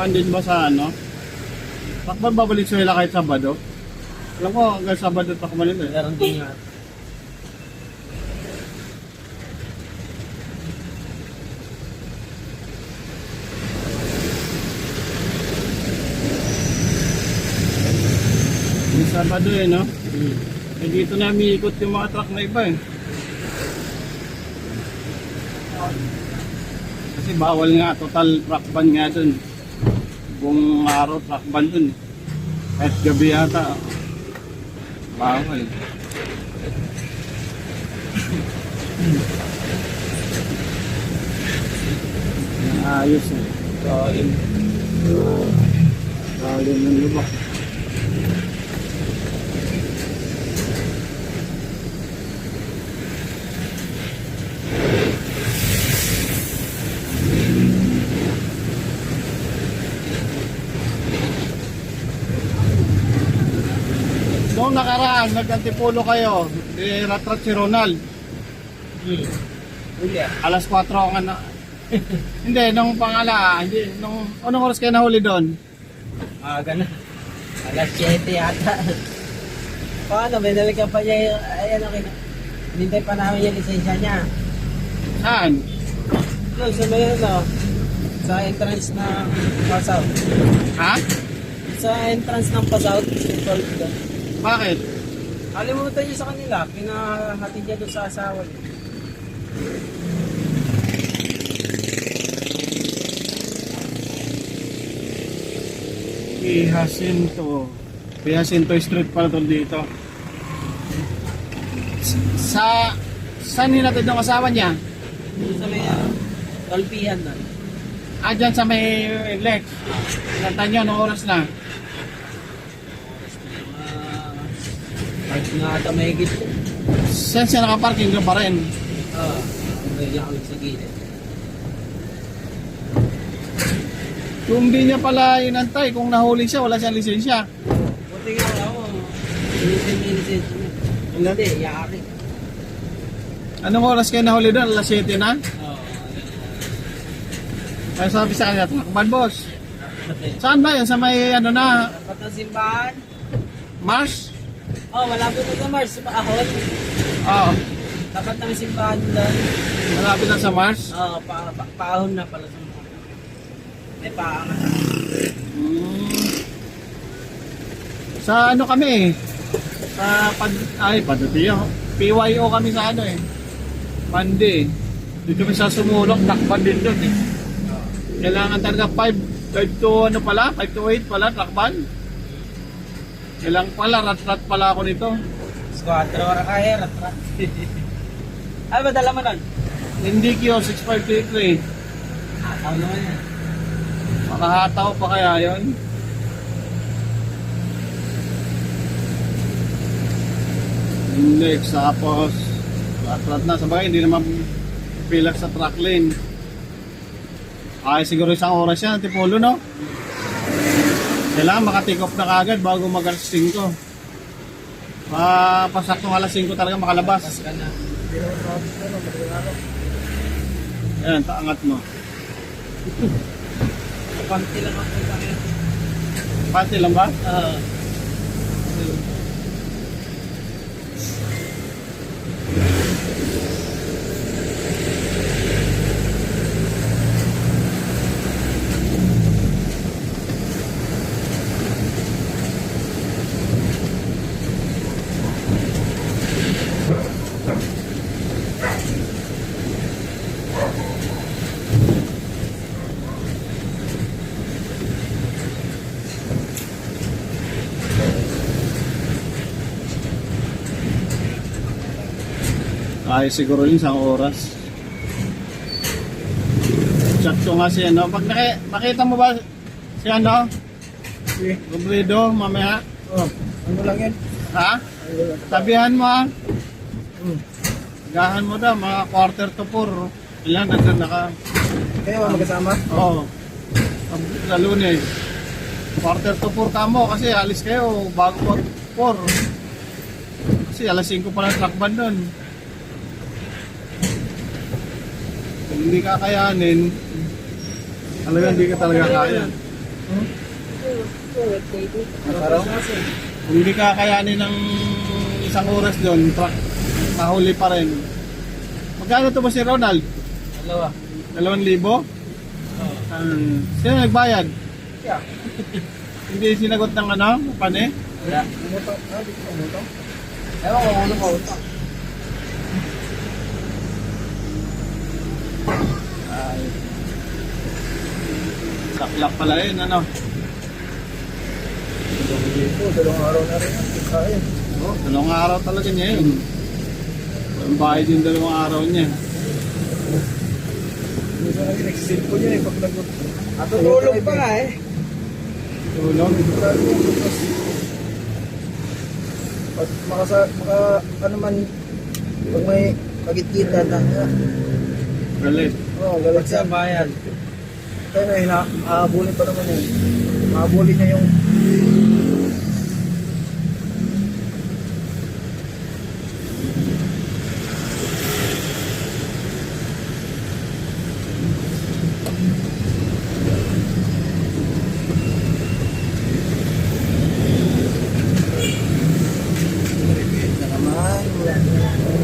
Takban din ba sa ano? Takban ba Valenzuela kahit Sabado? Alam ko hanggang Sabado takban nila eh. Meron din nga. Yung Sabado eh, no? Eh, dito na umiikot yung mga truck na iba eh. Kasi bawal nga, total truck ban nga dun. Buong araw truck ban dun. Kahit gabi yata. Bawal. Ayos eh. Lalim ng lubak. Noong nakaraan, nag-antipulo kayo, ratrat si Ronald. Alas 4 ang ano. Hindi, nung hindi, anong oras kayo nahuli doon? Ganun. Alas 7 yata. Paano, may nalikan pa niya, ayan okay na. Hinintay pa namin yung lisensya niya. Saan? Doon sa may sa entrance ng Pasaut. Ha? Sa entrance ng Pasaut, Bakit? kalimutan niya sa kanila, pinahatid niya doon sa asawa niya. Jacinto Street pala to dito. Saan hinatid ng asawa niya? Doon sa may Tolpihan na. Dyan sa may Lex. Natan nyo, anong oras na? Park nga ata may higit. Saan siya nakaparking ka pa rin? May lang sa gilid. Kung di niya pala inantay, kung nahuli siya, wala siyang lisensya. Buti nga ako. Inisin. Hindi, yari. Anong oras kayo nahuli doon? Alas 7 na? Oo. Kaya sabi sa kanya, takban boss. Saan ba yun? Sa may ano na, Dapat ng simbahan. Mars? Malapit na sa Mars. Ahon. Oo. Dapat ng simbahan doon. Malapit na sa Mars? Paahon na pala sa mga. May paangat. Sa ano kami sa Padutiyo. PYO kami sa ano eh. Pandi. Dito kami sa Sumulok, takban din doon eh. Kailangan talaga 5 to 5 to 8 pala takban. Kailangan pala, rat-rat pala ako nito. 4 oras kaya, rat-rat. Ay, madala mo nun? Hindi Kyo, 6533. Ataw naman yan. Makahataw pa kaya yun? Next, tapos rat-rat na. Sabagay, hindi naman pilak sa track lane. Ay, siguro isang oras yan, Antipolo, no? Kailangan maka-take off na kagad bago mag-alas 5. Pasaktong alas 5 talaga makalabas. Pas ka na. Ayan, taangat mo. Panty lang ako sa akin. Pati lang ba? Ay, siguro yun isang oras. Sakto nga si ano. Pag nakita mo ba si ano? Si Robredo, mamaya? Ano lang yan? Ha? Sabihan mo ha? Gahan mo daw, mga 3:45. Ilan, nandun naka... Kayo magkasama? Oo. Sa Lunes. 3:45 ka mo kasi alis kayo bago 4. Kasi alas 5 pa lang takban doon. Kung hindi kakayanin, talaga hindi ka talaga kaya. Parang Kung hindi kakayanin ng isang oras doon, truck, nahuli pa rin. Magkano to ba si Ronald? dalawa. 2,000? Sino nagbayad? Yeah. Hindi sinagot ng ano, pane? Wala. Ewan ko, ulo ko. Ay. Saklap pala yun, ano? Dalawang araw na rin. Kain. Oh, 2 araw talaga niya yun. Ang bayad yung 2 araw niya. Minsan kasi nagsisilpo niya pag nag- Natutulog pa nga Tulog. Pag ano man, pag may pagkikita na niya, Galit. galit Sa siya. bayan. Kaya na, hahabulin pa naman yun. Hahabulin niya yung na naman, wala na.